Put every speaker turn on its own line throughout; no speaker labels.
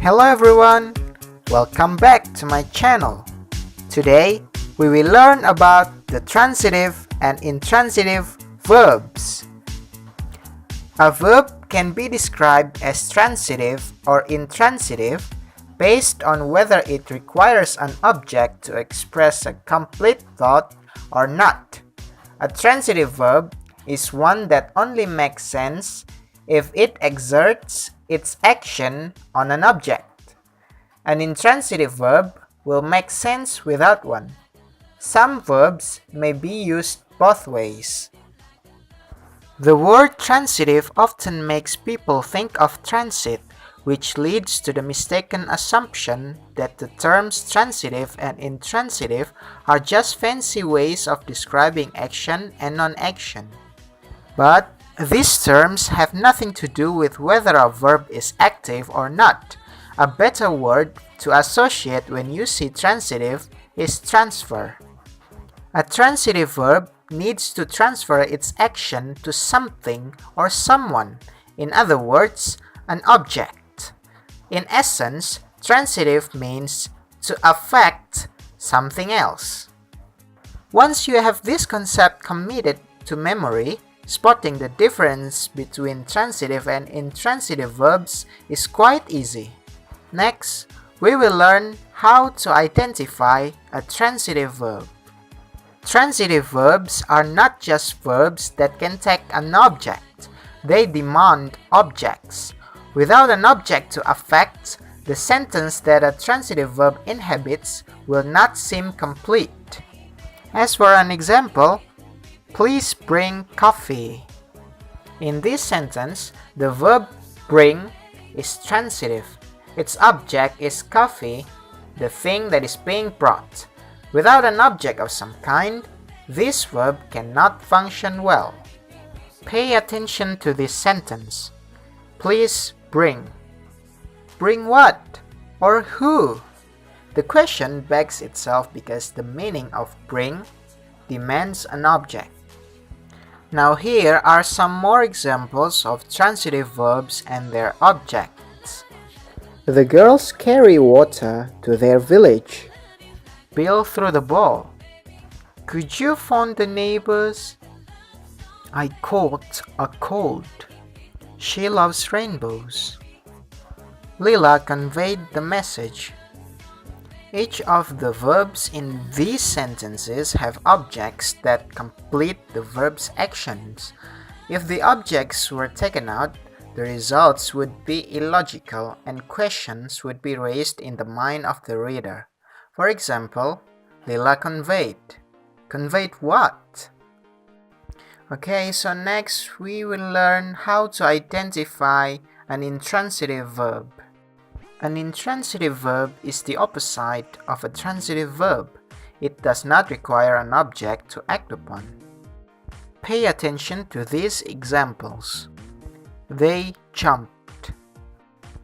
Hello everyone, welcome back to my channel. Today, we will learn about the transitive and intransitive verbs. A verb can be described as transitive or intransitive based on whether it requires an object to express a complete thought or not. A transitive verb is one that only makes sense if it exerts its action on an object. An intransitive verb will make sense without one. Some verbs may be used both ways. The word transitive often makes people think of transit, which leads to the mistaken assumption that the terms transitive and intransitive are just fancy ways of describing action and non-action. But these terms have nothing to do with whether a verb is active or not. A better word to associate when you see transitive is transfer. A transitive verb needs to transfer its action to something or someone, in other words, an object. In essence, transitive means to affect something else. Once you have this concept committed to memory, spotting the difference between transitive and intransitive verbs is quite easy. Next, we will learn how to identify a transitive verb. Transitive verbs are not just verbs that can take an object. They demand objects. Without an object to affect, the sentence that a transitive verb inhabits will not seem complete. As for an example, please bring coffee. In this sentence, the verb bring is transitive. Its object is coffee, the thing that is being brought. Without an object of some kind, this verb cannot function well. Pay attention to this sentence. Please bring. Bring what? Or who? The question begs itself because the meaning of bring demands an object. Now here are some more examples of transitive verbs and their objects. The girls carry water to their village. Bill threw the ball. Could you phone the neighbors? I caught a cold. She loves rainbows. Lila conveyed the message. Each of the verbs in these sentences have objects that complete the verb's actions. If the objects were taken out, the results would be illogical and questions would be raised in the mind of the reader. For example, Lila conveyed. Conveyed what? Okay, so next we will learn how to identify an intransitive verb. An intransitive verb is the opposite of a transitive verb. It does not require an object to act upon. Pay attention to these examples. They jumped.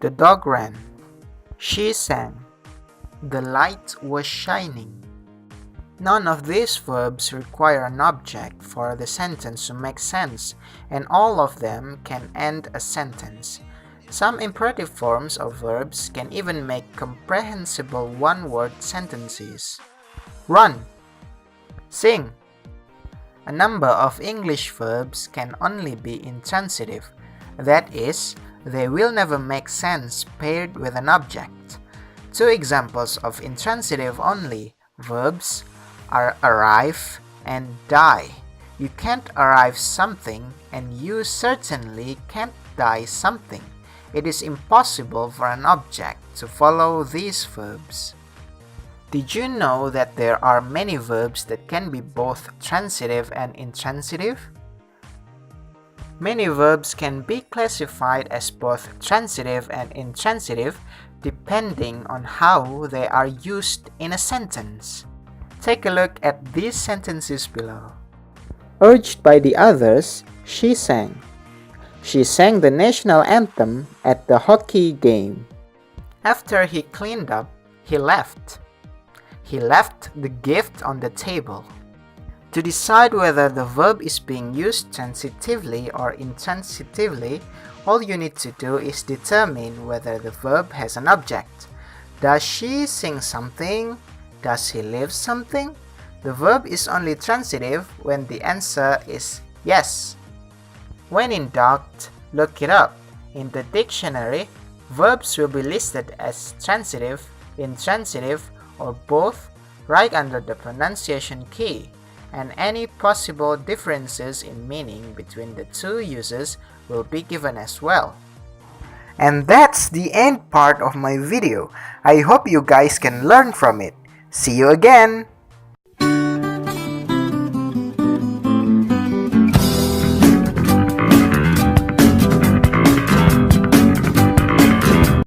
The dog ran. She sang. The light was shining. None of these verbs require an object for the sentence to make sense, and all of them can end a sentence. Some imperative forms of verbs can even make comprehensible one-word sentences. Run. Sing. A number of English verbs can only be intransitive. That is, they will never make sense paired with an object. Two examples of intransitive only verbs are arrive and die. You can't arrive something and you certainly can't die something. It is impossible for an object to follow these verbs. Did you know that there are many verbs that can be both transitive and intransitive? Many verbs can be classified as both transitive and intransitive depending on how they are used in a sentence. Take a look at these sentences below. Urged by the others, she sang. She sang the national anthem at the hockey game. After he cleaned up, he left. He left the gift on the table. To decide whether the verb is being used transitively or intransitively, all you need to do is determine whether the verb has an object. Does she sing something? Does he live something? The verb is only transitive when the answer is yes. When in doubt, look it up. In the dictionary, verbs will be listed as transitive, intransitive, or both right under the pronunciation key, and any possible differences in meaning between the two uses will be given as well. And that's the end part of my video. I hope you guys can learn from it. See you again!